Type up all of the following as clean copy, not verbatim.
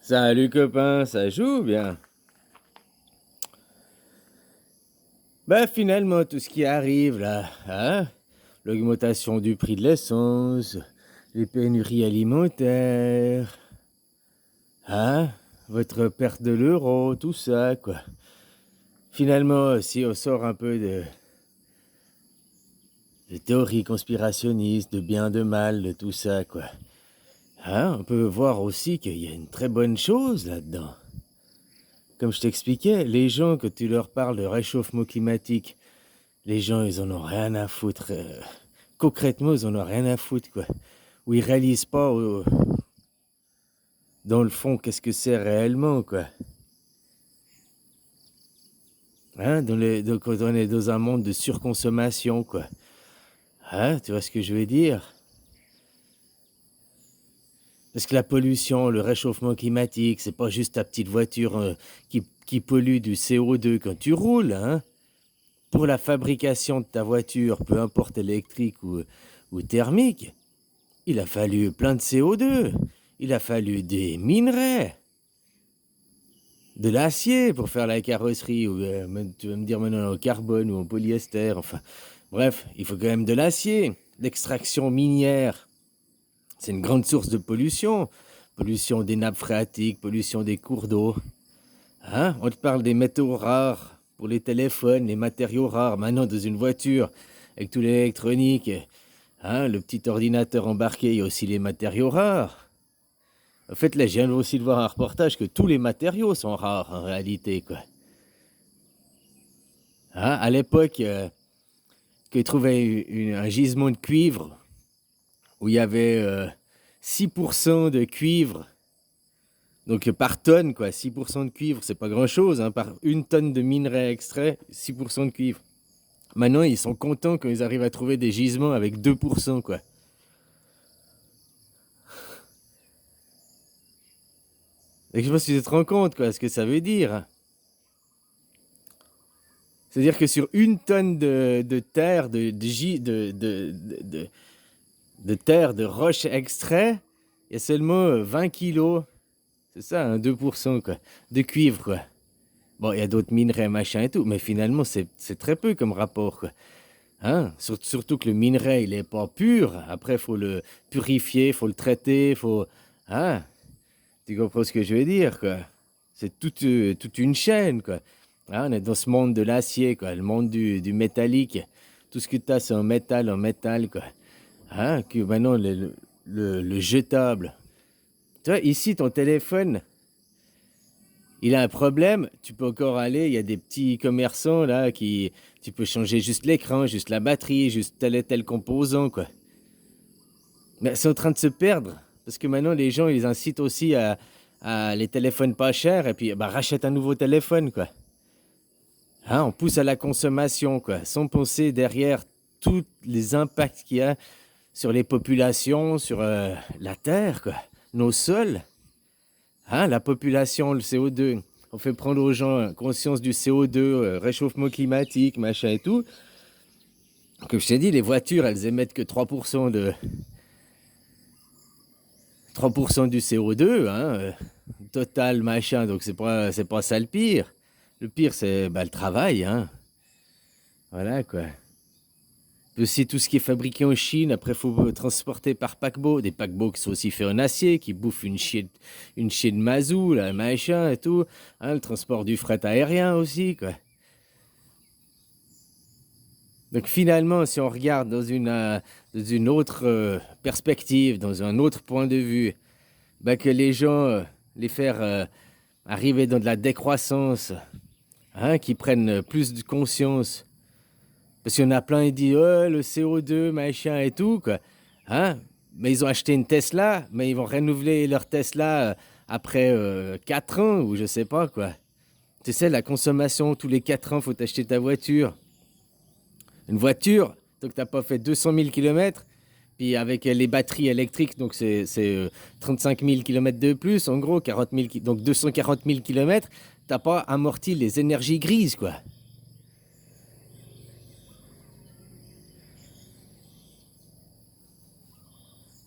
Salut copain, ça joue bien. Bah finalement tout ce qui arrive là, hein? L'augmentation du prix de l'essence, les pénuries alimentaires, hein? Votre perte de l'euro, tout ça quoi. Finalement, si on sort un peu de théories conspirationnistes, de bien, de mal, de tout ça quoi. Hein? On peut voir aussi qu'il y a une très bonne chose là-dedans. Comme je t'expliquais, les gens, que tu leur parles de réchauffement climatique, les gens, ils en ont rien à foutre. Concrètement, ils en ont rien à foutre, quoi. Ou ils réalisent pas, dans le fond, qu'est-ce que c'est réellement, quoi. Hein, quand on est dans un monde de surconsommation, quoi. Hein, tu vois ce que je veux dire? Parce que la pollution, le réchauffement climatique, c'est pas juste ta petite voiture qui pollue du CO2 quand tu roules, hein. Pour la fabrication de ta voiture, peu importe électrique ou thermique, il a fallu plein de CO2. Il a fallu des minerais, de l'acier pour faire la carrosserie, ou tu vas me dire maintenant au carbone ou en polyester, enfin. Bref, il faut quand même de l'acier. L'extraction minière, c'est une grande source de pollution. Pollution des nappes phréatiques, pollution des cours d'eau. Hein? On te parle des métaux rares pour les téléphones, les matériaux rares. Maintenant, dans une voiture, avec tout l'électronique, hein, le petit ordinateur embarqué, il y a aussi les matériaux rares. En fait, là, je viens aussi de voir un reportage que tous les matériaux sont rares en réalité, quoi. Hein, à l'époque, qu'ils trouvaient un gisement de cuivre où il y avait 6% de cuivre. Donc par tonne, quoi, 6% de cuivre, c'est pas grand-chose, hein, par une tonne de minerai extrait, 6% de cuivre. Maintenant, ils sont contents quand ils arrivent à trouver des gisements avec 2%, quoi. Et je sais pas si tu te rends compte, quoi, ce que ça veut dire. C'est-à-dire que sur une tonne de terre, de terre, de roche extrait, il y a seulement 20 kilos, c'est ça, hein, 2%, quoi, de cuivre, quoi. Bon, il y a d'autres minerais, machin et tout, mais finalement, c'est très peu comme rapport, quoi. Hein? Surtout que le minerai, il est pas pur. Après, il faut le purifier, il faut le traiter, faut... Hein? Tu comprends ce que je veux dire, quoi? C'est toute une chaîne, quoi. Hein, on est dans ce monde de l'acier, quoi, le monde du métallique. Tout ce que tu as, c'est en métal, quoi. Hein? Que maintenant, le jetable. Tu vois, ici, ton téléphone, il a un problème, tu peux encore aller, il y a des petits commerçants, là, qui... Tu peux changer juste l'écran, juste la batterie, juste tel et tel composant, quoi. Mais c'est en train de se perdre. Parce que maintenant, les gens, ils incitent aussi à les téléphones pas chers et puis bah, rachète un nouveau téléphone, quoi. Hein, on pousse à la consommation, quoi, sans penser derrière tous les impacts qu'il y a sur les populations, sur la Terre, quoi, nos sols. Hein, la population, le CO2. On fait prendre aux gens conscience du CO2, réchauffement climatique, machin et tout. Comme je t'ai dit, les voitures, elles émettent que 3% du CO2, hein, total, machin, donc c'est pas ça le pire. Le pire, c'est bah, le travail, hein. Voilà, quoi. Puis aussi tout ce qui est fabriqué en Chine, après, il faut transporter par paquebot. Des paquebots qui sont aussi faits en acier, qui bouffent une chier de mazout, là, machin et tout. Hein, le transport du fret aérien aussi, quoi. Donc finalement, si on regarde dans une autre perspective, dans un autre point de vue, bah, que les gens, les faire arriver dans de la décroissance, hein, qui prennent plus de conscience. Parce qu'il y en a plein, ils disent oh, le CO2, machin et tout, quoi. Hein? Mais ils ont acheté une Tesla, mais ils vont renouveler leur Tesla après 4 ans, ou je sais pas, quoi. Tu sais, la consommation, tous les 4 ans, faut acheter ta voiture. Une voiture, donc t'as pas fait 200 000 km, puis avec les batteries électriques, donc c'est 35 000 km de plus, en gros, 40 000, donc 240 000 km, t'as pas amorti les énergies grises, quoi.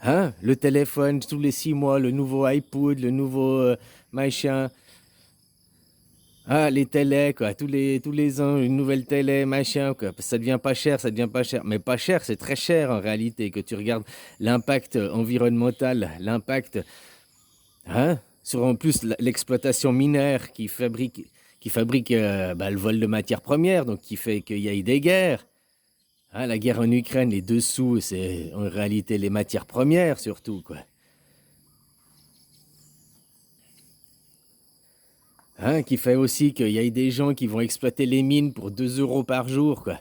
Hein? Le téléphone, tous les 6 mois, le nouveau iPod, le nouveau machin. Ah, les télés, quoi. Tous les ans, une nouvelle télé, machin, quoi. Ça devient pas cher, ça devient pas cher. Mais pas cher, c'est très cher en réalité. Que tu regardes l'impact environnemental, l'impact, hein, sur en plus l'exploitation minière qui fabrique le vol de matières premières, donc qui fait qu'il y ait des guerres. Hein, la guerre en Ukraine, les dessous, c'est en réalité les matières premières surtout, quoi. Hein, qui fait aussi qu'il y ait des gens qui vont exploiter les mines pour 2 euros par jour, quoi.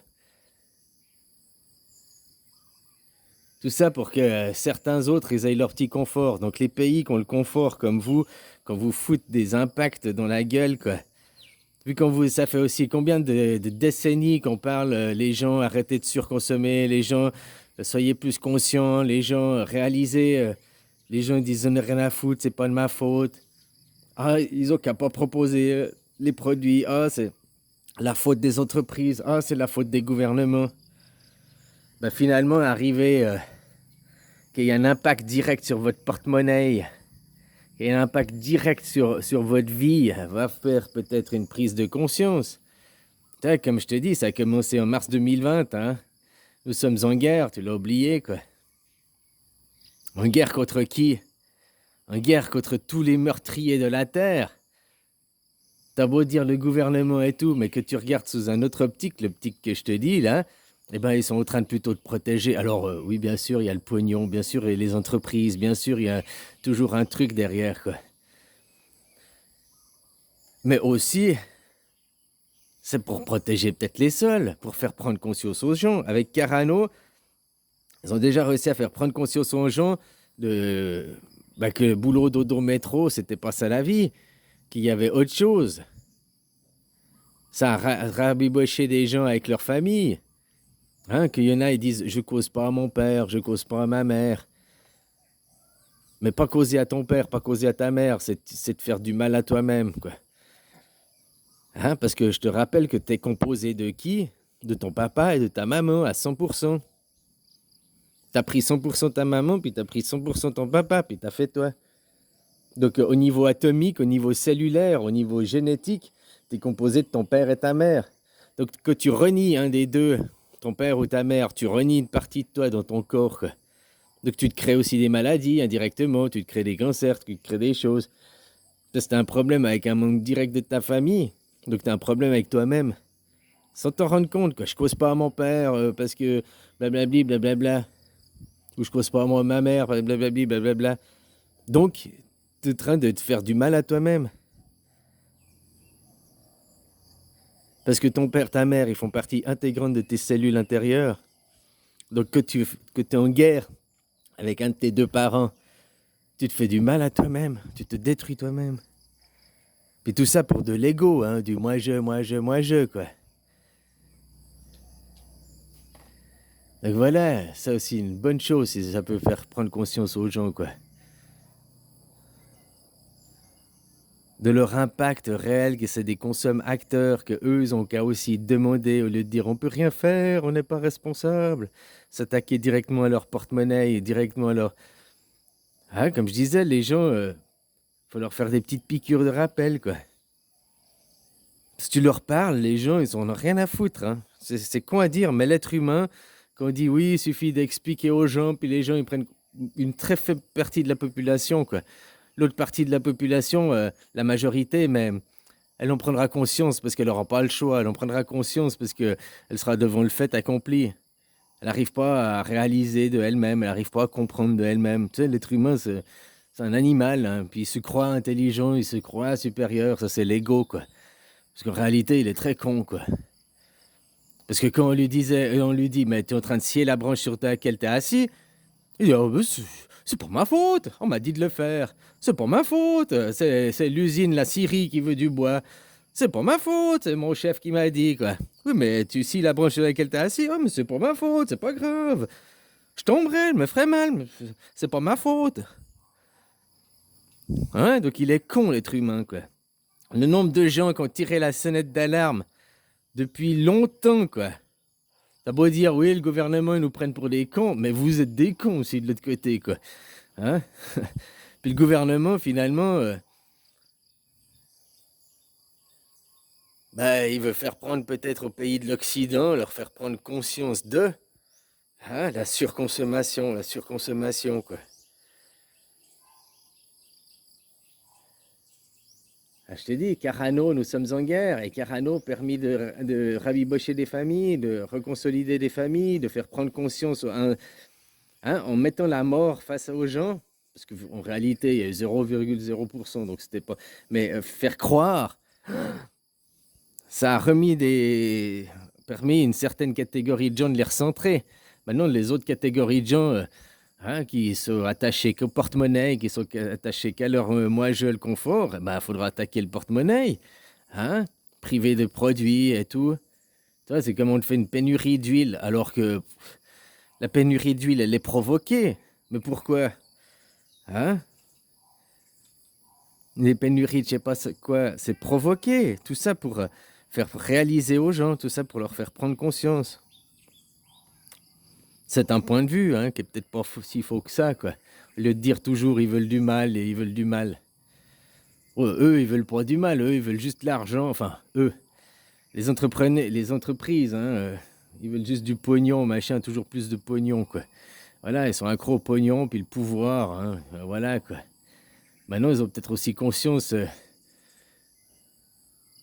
Tout ça pour que certains autres, ils aient leur petit confort. Donc les pays qui ont le confort comme vous, quand vous foutez des impacts dans la gueule, quoi. Puis ça fait aussi combien de décennies qu'on parle, les gens arrêtez de surconsommer, les gens soyez plus conscients, les gens réalisez, les gens ils disent j'en ai rien à foutre, c'est pas de ma faute. Ah, ils ont qu'à pas proposer les produits. Ah, c'est la faute des entreprises. Ah, c'est la faute des gouvernements. Ben, finalement, arriver qu'il y a un impact direct sur votre porte-monnaie, qu'il y a un impact direct sur votre vie, va faire peut-être une prise de conscience. Comme je te dis, ça a commencé en mars 2020. Hein. Nous sommes en guerre, tu l'as oublié, quoi. En guerre contre qui? En guerre contre tous les meurtriers de la Terre. T'as beau dire le gouvernement et tout, mais que tu regardes sous un autre optique, l'optique que je te dis, là, eh ben, ils sont en train de plutôt te protéger. Alors, oui, bien sûr, il y a le pognon, bien sûr, et les entreprises, bien sûr, il y a toujours un truc derrière, quoi. Mais aussi, c'est pour protéger peut-être les sols, pour faire prendre conscience aux gens. Avec Carano, ils ont déjà réussi à faire prendre conscience aux gens que le boulot dodo métro, c'était pas ça la vie, qu'il y avait autre chose. Ça a rabiboché des gens avec leur famille. Hein, qu'il y en a, ils disent je cause pas à mon père, je cause pas à ma mère. Mais pas causer à ton père, pas causer à ta mère, c'est de faire du mal à toi-même, quoi. Hein, parce que je te rappelle que tu es composé de qui? De ton papa et de ta maman à 100%. Tu as pris 100% ta maman, puis tu as pris 100% ton papa, puis tu as fait toi. Donc au niveau atomique, au niveau cellulaire, au niveau génétique, tu es composé de ton père et ta mère. Donc que tu renies un des deux, ton père ou ta mère, tu renies une partie de toi dans ton corps, quoi. Donc tu te crées aussi des maladies indirectement, tu te crées des cancers, tu te crées des choses. Parce que tu as un problème avec un manque direct de ta famille, donc tu as un problème avec toi-même. Sans t'en rendre compte, quoi. Je cause pas à mon père parce que blablabli, blablabla. Ou je cause pas à moi, ma mère, blablabli, blablabla. Donc, tu es en train de te faire du mal à toi-même. Parce que ton père, ta mère, ils font partie intégrante de tes cellules intérieures. Donc, que tu es en guerre avec un de tes deux parents, tu te fais du mal à toi-même. Tu te détruis toi-même. Puis tout ça pour de l'ego, hein, du moi-je, quoi. Donc voilà, ça aussi une bonne chose si ça peut faire prendre conscience aux gens, quoi. De leur impact réel, que c'est des consommateurs, que eux ils ont qu'à aussi demander au lieu de dire on peut rien faire, on n'est pas responsable, s'attaquer directement à leur porte-monnaie, directement à leur... Ah, comme je disais, les gens, faut leur faire des petites piqûres de rappel, quoi. Si tu leur parles, les gens, ils en ont rien à foutre, hein. C'est con à dire, mais l'être humain, quand on dit oui, il suffit d'expliquer aux gens, puis les gens, ils prennent une très faible partie de la population, quoi. L'autre partie de la population, la majorité, mais elle en prendra conscience parce qu'elle n'aura pas le choix. Elle en prendra conscience parce qu'elle sera devant le fait accompli. Elle n'arrive pas à réaliser de elle-même, elle n'arrive pas à comprendre de elle-même. Tu sais, l'être humain, c'est un animal, hein. Puis il se croit intelligent, il se croit supérieur. Ça, c'est l'ego, quoi. Parce qu'en réalité, il est très con, quoi. Parce que quand on lui dit, mais tu es en train de scier la branche sur laquelle tu es assis, il dit, oh, c'est pas ma faute, on m'a dit de le faire. C'est pas ma faute, c'est l'usine, la scierie qui veut du bois. C'est pas ma faute, c'est mon chef qui m'a dit, quoi. Oui, mais tu scies la branche sur laquelle t'es assis, oh, mais c'est pas ma faute, c'est pas grave. Je tomberai, je me ferai mal, mais c'est pas ma faute. Hein, donc il est con, l'être humain, quoi. Le nombre de gens qui ont tiré la sonnette d'alarme depuis longtemps, quoi. T'as beau dire, oui, le gouvernement, ils nous prennent pour des cons, mais vous êtes des cons aussi de l'autre côté, quoi. Hein? Puis le gouvernement, finalement, bah, il veut faire prendre peut-être aux pays de l'Occident, leur faire prendre conscience de hein, la surconsommation, quoi. Ah, je t'ai dit, Carano, nous sommes en guerre, et Carano permis de rabibocher des familles, de reconsolider des familles, de faire prendre conscience hein, en mettant la mort face aux gens, parce qu'en réalité, il y a eu 0,0%, donc c'était pas. Mais faire croire, ça a permis une certaine catégorie de gens de les recentrer. Maintenant, les autres catégories de gens hein, qui sont attachés qu'au porte-monnaie, qui sont attachés qu'à leur moi-je le confort, il faudra attaquer le porte-monnaie, hein, priver de produits et tout. Tu vois, c'est comme on fait une pénurie d'huile, alors que la pénurie d'huile, elle est provoquée. Mais pourquoi? Hein? Les pénuries, je sais pas quoi, c'est provoqué. Tout ça pour faire réaliser aux gens, tout ça pour leur faire prendre conscience. C'est un point de vue, hein, qui est peut-être pas si faux que ça, quoi. Au lieu de dire toujours ils veulent du mal et ils veulent du mal. Ouais, eux, ils veulent pas du mal, eux, ils veulent juste l'argent. Enfin, eux, les entreprises, hein, ils veulent juste du pognon, machin, toujours plus de pognon, quoi. Voilà, ils sont accros au pognon, puis le pouvoir, hein, voilà, quoi. Maintenant, ils ont peut-être aussi conscience.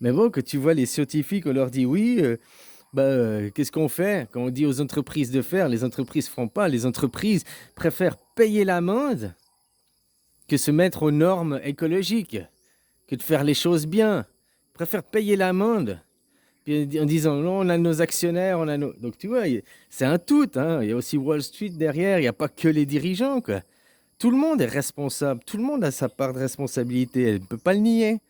Mais bon, que tu vois les scientifiques, on leur dit oui, qu'est-ce qu'on fait? Quand on dit aux entreprises de faire, les entreprises ne feront pas. Les entreprises préfèrent payer l'amende que se mettre aux normes écologiques, que de faire les choses bien. Ils préfèrent payer l'amende. Puis en disant, non, on a nos actionnaires, on a nos... Donc tu vois, c'est un tout, hein. Il y a aussi Wall Street derrière, il n'y a pas que les dirigeants, quoi. Tout le monde est responsable, tout le monde a sa part de responsabilité, elle ne peut pas le nier.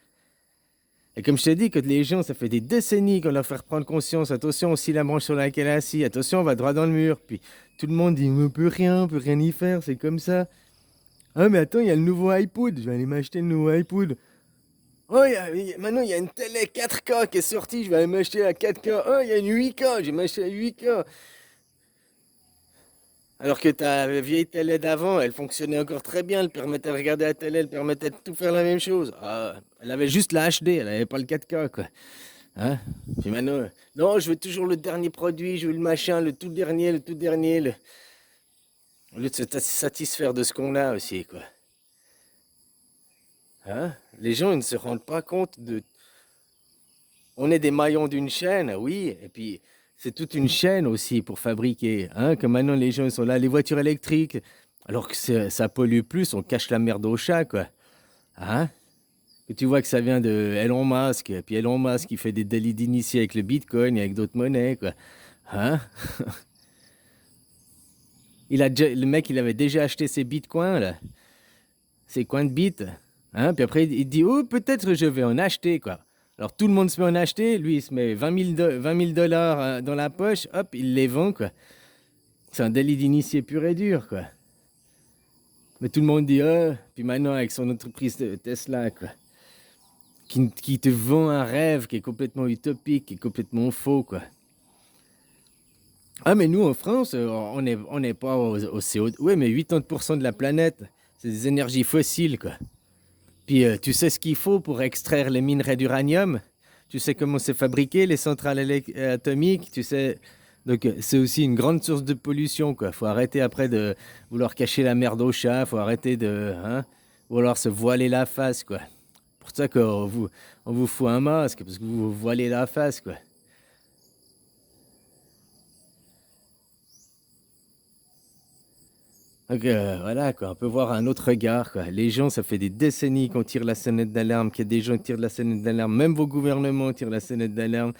Et comme je t'ai dit, que les gens, ça fait des décennies qu'on leur fait prendre conscience, attention aussi la branche sur laquelle elle est assise, attention, on va droit dans le mur. Puis tout le monde dit, on peut rien y faire, c'est comme ça. Ah mais attends, il y a le nouveau iPod, je vais aller m'acheter le nouveau iPod. Oh, maintenant il y a une télé 4K qui est sortie, je vais aller m'acheter la 4K. Oh, il y a une 8K, je vais m'acheter la 8K. Alors que ta vieille télé d'avant, elle fonctionnait encore très bien, elle permettait de regarder la télé, elle permettait de tout faire la même chose. Ah, elle avait juste la HD, elle n'avait pas le 4K, quoi. Hein? Puis maintenant, non, je veux toujours le dernier produit, je veux le machin, le tout dernier, au lieu de se satisfaire de ce qu'on a aussi, quoi. Hein? Les gens, ils ne se rendent pas compte de... On est des maillons d'une chaîne, oui, et puis c'est toute une chaîne aussi pour fabriquer. Hein? Comme maintenant, les gens, ils sont là, les voitures électriques, alors que ça pollue plus, on cache la merde au chat, quoi. Hein? Que tu vois que ça vient de Elon Musk, et puis Elon Musk, il fait des délits d'initié avec le Bitcoin et avec d'autres monnaies, quoi. Hein? Le mec, il avait déjà acheté ses bitcoins, là. Ses coins de bits. Hein? Puis après, il dit, oh, peut-être je vais en acheter, quoi. Alors tout le monde se met en acheter, lui, il se met 20 000 dollars dans la poche, hop, il les vend, quoi. C'est un délit d'initié pur et dur, quoi. Mais tout le monde dit, puis maintenant, avec son entreprise de Tesla, quoi. Qui te vend un rêve qui est complètement utopique, qui est complètement faux, quoi. Ah, mais nous, en France, on n'est pas au CO2. Oui, mais 80% de la planète, c'est des énergies fossiles, quoi. Puis, tu sais ce qu'il faut pour extraire les minerais d'uranium? Tu sais comment c'est fabriqué, les centrales atomiques? Tu sais... Donc, c'est aussi une grande source de pollution, quoi. Faut arrêter après de vouloir cacher la merde au chat, faut arrêter de... Hein, ou alors se voiler la face, quoi. Pour ça on vous fout un masque, parce que vous vous voilez la face, quoi. Donc voilà, quoi, on peut voir un autre regard, quoi. Les gens, ça fait des décennies qu'on tire la sonnette d'alarme, qu'il y a des gens qui tirent la sonnette d'alarme, même vos gouvernements tirent la sonnette d'alarme.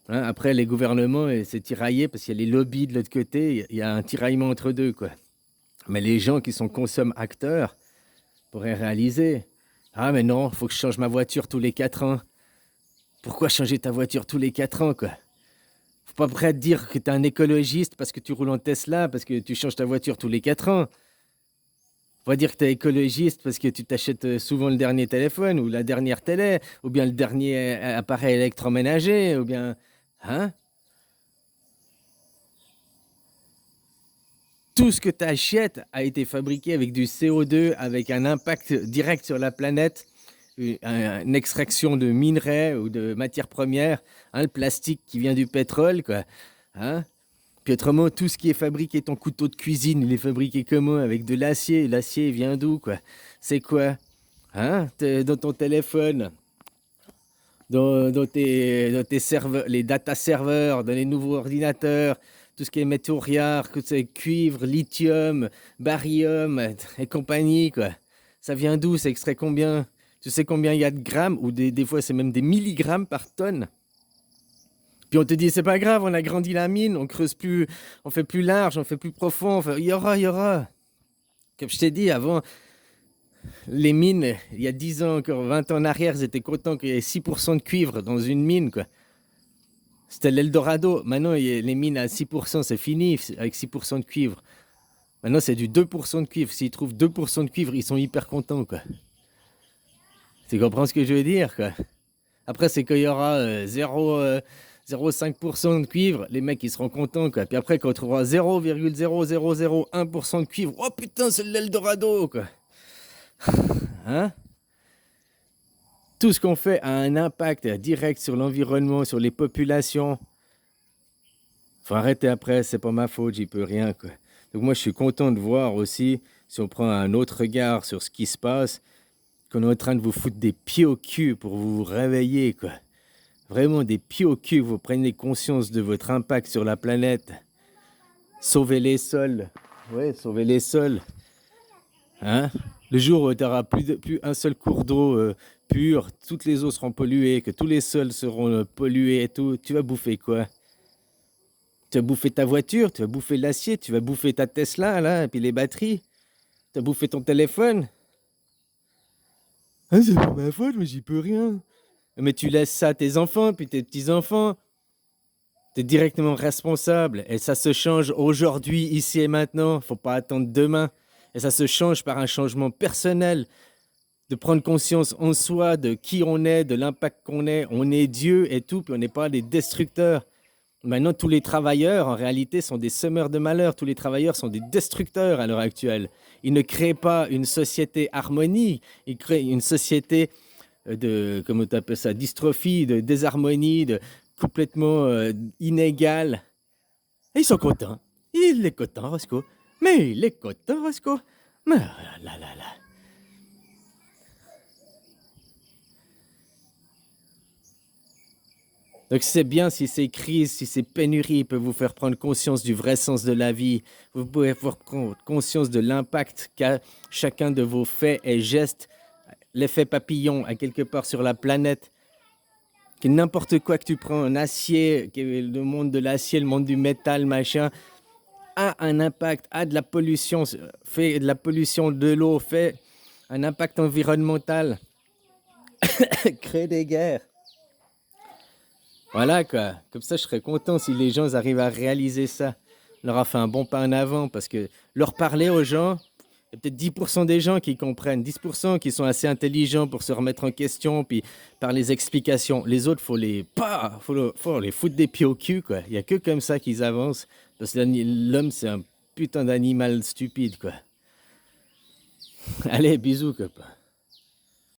Hein, après, les gouvernements, c'est tiraillé parce qu'il y a les lobbies de l'autre côté, il y a un tiraillement entre deux, quoi. Mais les gens qui sont consommateurs pourraient réaliser, ah mais non, faut que je change ma voiture tous les 4 ans. Pourquoi changer ta voiture tous les 4 ans, quoi? Faut pas prêt à te dire que t'es un écologiste parce que tu roules en Tesla, parce que tu changes ta voiture tous les 4 ans. Faut pas dire que t'es écologiste parce que tu t'achètes souvent le dernier téléphone ou la dernière télé, ou bien le dernier appareil électroménager, ou bien... Hein? Tout ce que tu achètes a été fabriqué avec du CO2, avec un impact direct sur la planète, une extraction de minerais ou de matières premières, hein, le plastique qui vient du pétrole, quoi. Hein. Puis autrement, tout ce qui est fabriqué, ton couteau de cuisine, il est fabriqué comment? Avec de l'acier. L'acier, il vient d'où, quoi? C'est quoi? Hein? Dans ton téléphone, dans tes serveurs, les data serveurs, dans les nouveaux ordinateurs, tout ce qui est métaux rares, que c'est cuivre, lithium, barium et compagnie, quoi. Ça vient d'où? C'est extrait combien? Tu sais combien il y a de grammes? Ou des fois, c'est même des milligrammes par tonne. Puis on te dit, c'est pas grave, on a grandi la mine, on creuse plus, on fait plus large, on fait plus profond. Il y aura, il y aura. Comme je t'ai dit avant, les mines, il y a 10 ans, encore 20 ans en arrière, ils étaient contents qu'il y ait 6% de cuivre dans une mine, quoi. C'était l'Eldorado. Maintenant, les mines à 6%, c'est fini avec 6% de cuivre. Maintenant, c'est du 2% de cuivre. S'ils trouvent 2% de cuivre, ils sont hyper contents, quoi. Tu comprends ce que je veux dire, quoi? Après, c'est qu'il y aura 0,5% de cuivre, les mecs, ils seront contents, quoi. Puis après, quand on trouvera 0,0001% de cuivre, oh putain, c'est l'Eldorado, quoi. Hein? Tout ce qu'on fait a un impact direct sur l'environnement, sur les populations. Faut arrêter après, c'est pas ma faute, j'y peux rien, quoi. Donc moi, je suis content de voir aussi, si on prend un autre regard sur ce qui se passe, qu'on est en train de vous foutre des pieds au cul pour vous réveiller, quoi. Vraiment des pieds au cul, vous prenez conscience de votre impact sur la planète. Sauvez les sols. Ouais, sauvez les sols. Hein? Le jour où tu n'auras plus un seul cours d'eau pur, toutes les eaux seront polluées, que tous les sols seront pollués et tout, tu vas bouffer quoi? Tu vas bouffer ta voiture, tu vas bouffer l'acier, tu vas bouffer ta Tesla, là, et puis les batteries. Tu vas bouffer ton téléphone. Ah, c'est pas ma faute, mais j'y peux rien. Mais tu laisses ça à tes enfants, puis tes petits-enfants. Tu es directement responsable. Et ça se change aujourd'hui, ici et maintenant. Faut pas attendre demain. Et ça se change par un changement personnel. De prendre conscience en soi de qui on est, de l'impact qu'on est. On est Dieu et tout, puis on n'est pas des destructeurs. Maintenant, tous les travailleurs, en réalité, sont des semeurs de malheur. Tous les travailleurs sont des destructeurs à l'heure actuelle. Ils ne créent pas une société harmonie. Ils créent une société de, comment tu appelles ça, dystrophie, de désharmonie, de complètement inégale. Et ils sont contents. Il est content, Roscoe. Mais il est content, Roscoe. Mais là, là, là. Donc c'est bien si ces crises, si ces pénuries peuvent vous faire prendre conscience du vrai sens de la vie. Vous pouvez avoir conscience de l'impact qu'a chacun de vos faits et gestes, l'effet papillon à quelque part sur la planète. Que n'importe quoi que tu prends, un acier, le monde de l'acier, le monde du métal, machin, a un impact, a de la pollution, fait de la pollution de l'eau, fait un impact environnemental, crée des guerres. Voilà quoi. Comme ça, je serais content si les gens arrivent à réaliser ça. On leur a fait un bon pas en avant parce que leur parler aux gens, il y a peut-être 10% des gens qui comprennent, 10% qui sont assez intelligents pour se remettre en question, puis par les explications. Les autres, faut les foutre des pieds au cul, quoi. Il n'y a que comme ça qu'ils avancent. Parce que l'homme, c'est un putain d'animal stupide, quoi. Allez, bisous, copain.